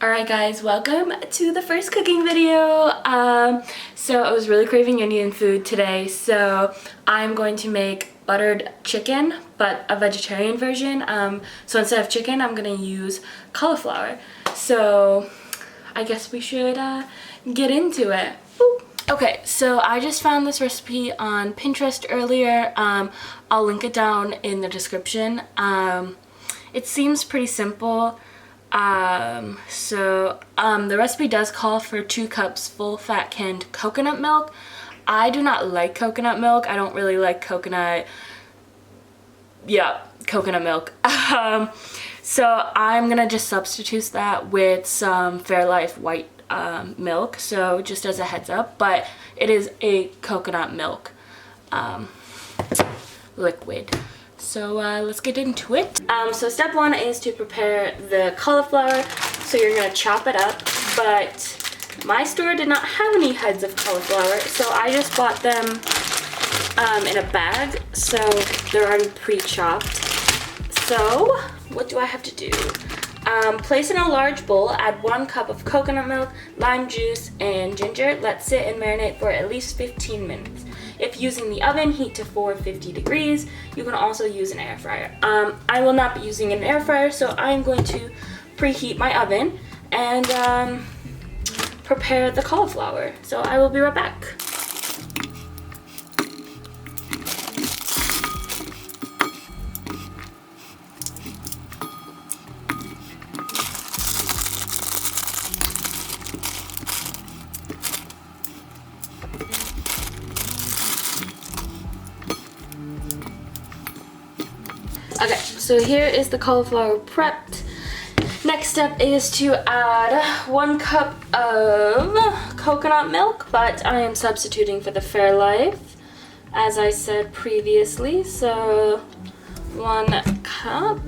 Alright guys, welcome to the first cooking video. So I was really craving Indian food today, so I'm going to make buttered chicken, but a vegetarian version. So instead of chicken, I'm going to use cauliflower. So I guess we should get into it. Woo. Okay, so I just found this recipe on Pinterest earlier. I'll link it down in the description. It seems pretty simple. The recipe does call for 2 cups full fat canned coconut milk. I do not like coconut milk. I don't really like coconut milk. So I'm gonna just substitute that with some Fairlife white milk, so just as a heads up, but it is a coconut milk liquid. So let's get into it. So step 1 is to prepare the cauliflower. So you're gonna chop it up, but my store did not have any heads of cauliflower, so I just bought them in a bag, so they're already pre-chopped. So what do I have to do? Place in a large bowl, add 1 cup of coconut milk, lime juice, and ginger. Let sit and marinate for at least 15 minutes. If using the oven, heat to 450 degrees. You can also use an air fryer. I will not be using an air fryer, so I'm going to preheat my oven and prepare the cauliflower. So I will be right back. Okay, so here is the cauliflower prepped. Next step is to add 1 cup of coconut milk, but I am substituting for the Fairlife, as I said previously. So 1 cup.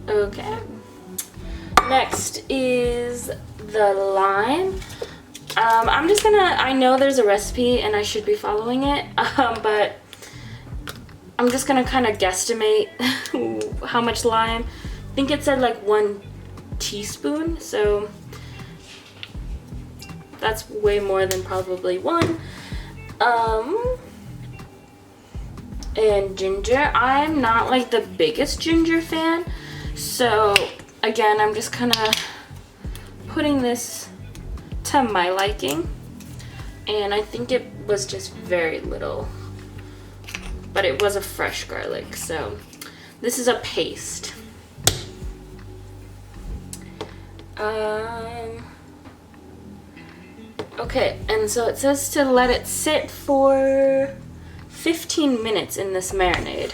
Okay. Next is the lime. I know there's a recipe and I should be following it, but I'm just gonna kind of guesstimate how much lime. I think it said like 1 teaspoon, so that's way more than probably 1. And ginger. I'm not like the biggest ginger fan, so again, I'm just kind of putting this to my liking, and I think it was just very little. But it was a fresh garlic, so this is a paste. Okay, and so it says to let it sit for 15 minutes in this marinade.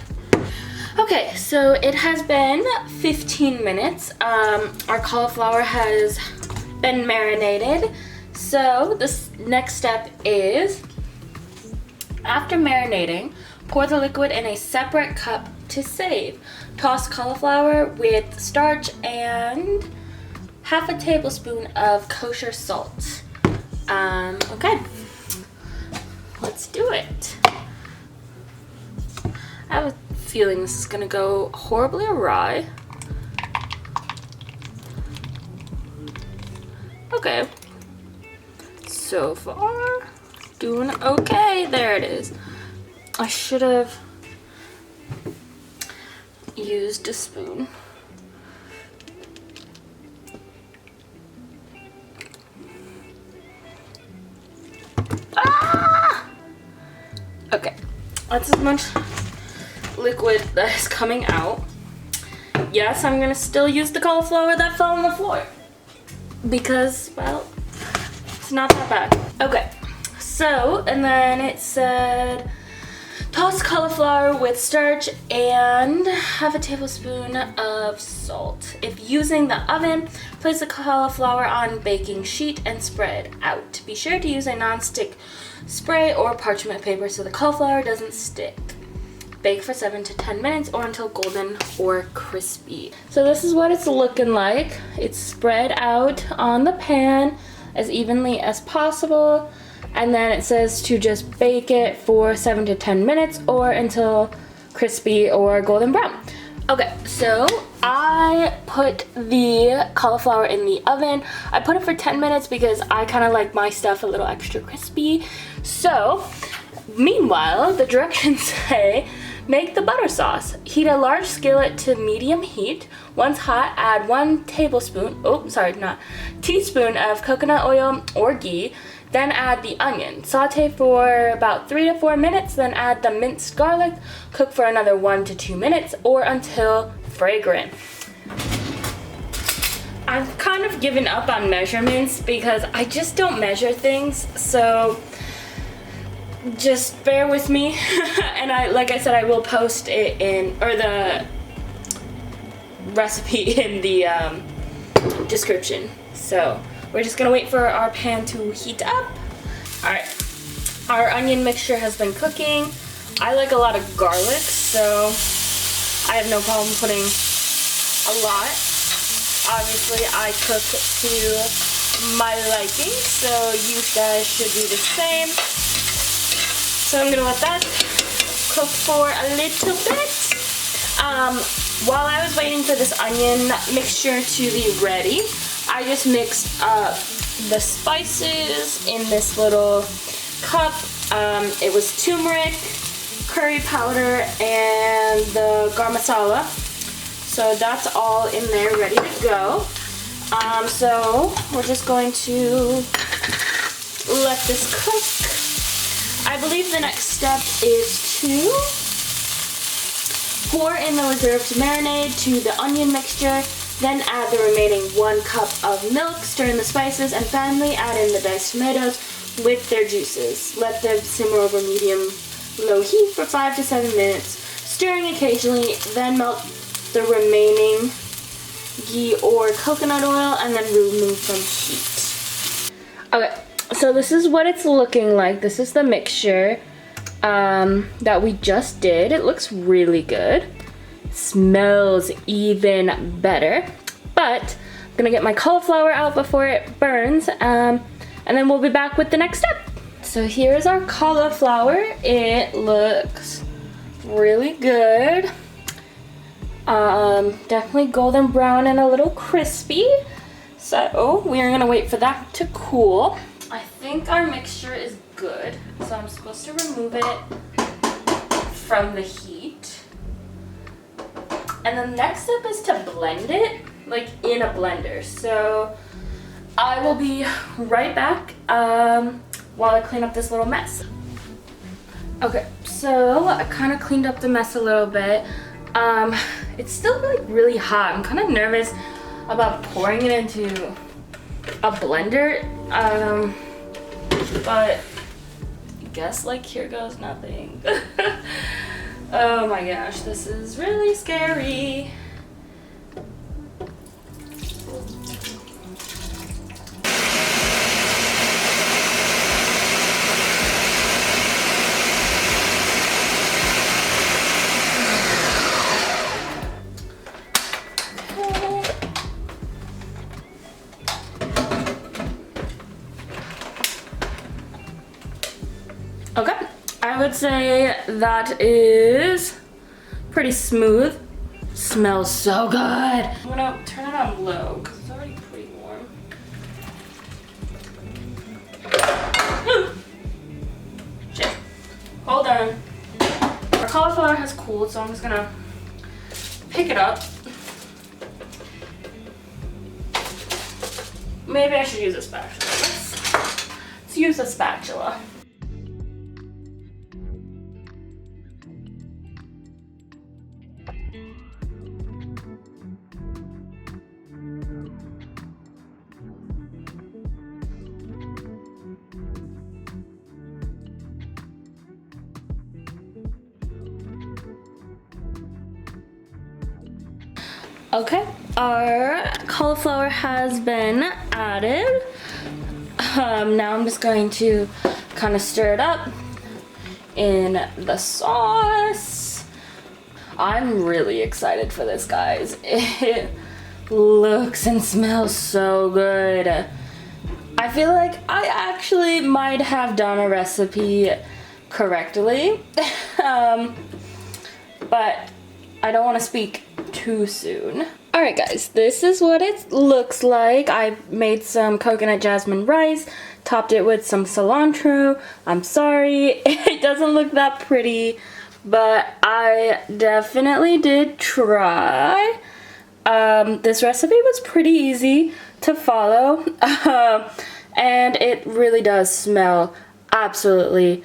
Okay, so it has been 15 minutes. Our cauliflower has been marinated. So this next step is, after marinating, pour the liquid in a separate cup to save. Toss cauliflower with starch and half a tablespoon of kosher salt. Okay, let's do it. I have a feeling this is gonna go horribly awry. Okay, so far doing okay. There it is. I should have used a spoon. Ah! Okay, that's as much liquid that is coming out. Yes, I'm gonna still use the cauliflower that fell on the floor because, well, it's not that bad. Okay, so, and then it said, toss cauliflower with starch and half a tablespoon of salt. If using the oven, place the cauliflower on baking sheet and spread out. Be sure to use a non-stick spray or parchment paper so the cauliflower doesn't stick. Bake for 7 to 10 minutes or until golden or crispy. So this is what it's looking like. It's spread out on the pan as evenly as possible. And then it says to just bake it for 7 to 10 minutes or until crispy or golden brown. Okay, so I put the cauliflower in the oven. I put it for 10 minutes because I kind of like my stuff a little extra crispy. So, meanwhile, the directions say, make the butter sauce. Heat a large skillet to medium heat. Once hot, add 1 teaspoon of coconut oil or ghee. Then add the onion. Saute for about 3 to 4 minutes, then add the minced garlic. Cook for another 1 to 2 minutes or until fragrant. I've kind of given up on measurements because I just don't measure things, so just bear with me. And like I said, I will post it the recipe in the description. So we're just gonna wait for our pan to heat up. All right, our onion mixture has been cooking. I like a lot of garlic, so I have no problem putting a lot. Obviously, I cook to my liking, so you guys should do the same. So I'm gonna let that cook for a little bit. While I was waiting for this onion mixture to be ready, I just mixed up the spices in this little cup. It was turmeric, curry powder, and the garam masala. So that's all in there ready to go. So we're just going to let this cook. I believe the next step is to pour in the reserved marinade to the onion mixture, then add the remaining 1 cup of milk, stir in the spices, and finally add in the diced tomatoes with their juices. Let them simmer over medium-low heat for 5 to 7 minutes, stirring occasionally, then melt the remaining ghee or coconut oil and then remove from heat. Okay, so this is what it's looking like. This is the mixture that we just did. It looks really good. Smells even better. But I'm gonna get my cauliflower out before it burns, and then we'll be back with the next step. So here's our cauliflower. It looks really good. Definitely golden brown and a little crispy. So we're gonna wait for that to cool. I think our mixture is good, so I'm supposed to remove it from the heat. And the next step is to blend it, like in a blender. So I will be right back while I clean up this little mess. Okay, so I kind of cleaned up the mess a little bit. It's still like really hot. I'm kind of nervous about pouring it into a blender, but I guess like here goes nothing. Oh my gosh, this is really scary. Okay, I would say that is pretty smooth. Smells so good. I'm gonna turn it on low because it's already pretty warm. Shit. Hold on. Our cauliflower has cooled, so I'm just gonna pick it up. Maybe I should use a spatula. Let's use a spatula. Okay, our cauliflower has been added. Now I'm just going to kind of stir it up in the sauce. I'm really excited for this, guys. It looks and smells so good. I feel like I actually might have done a recipe correctly, but I don't want to speak too soon. Alright guys, this is what it looks like. I made some coconut jasmine rice, topped it with some cilantro. I'm sorry, it doesn't look that pretty, but I definitely did try. This recipe was pretty easy to follow, and it really does smell absolutely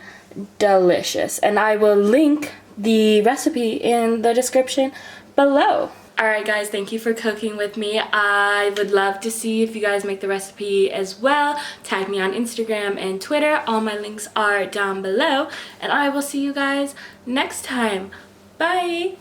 delicious. And I will link the recipe in the description below. Alright guys, thank you for cooking with me. I would love to see if you guys make the recipe as well. Tag me on Instagram and Twitter. All my links are down below. And I will see you guys next time. Bye!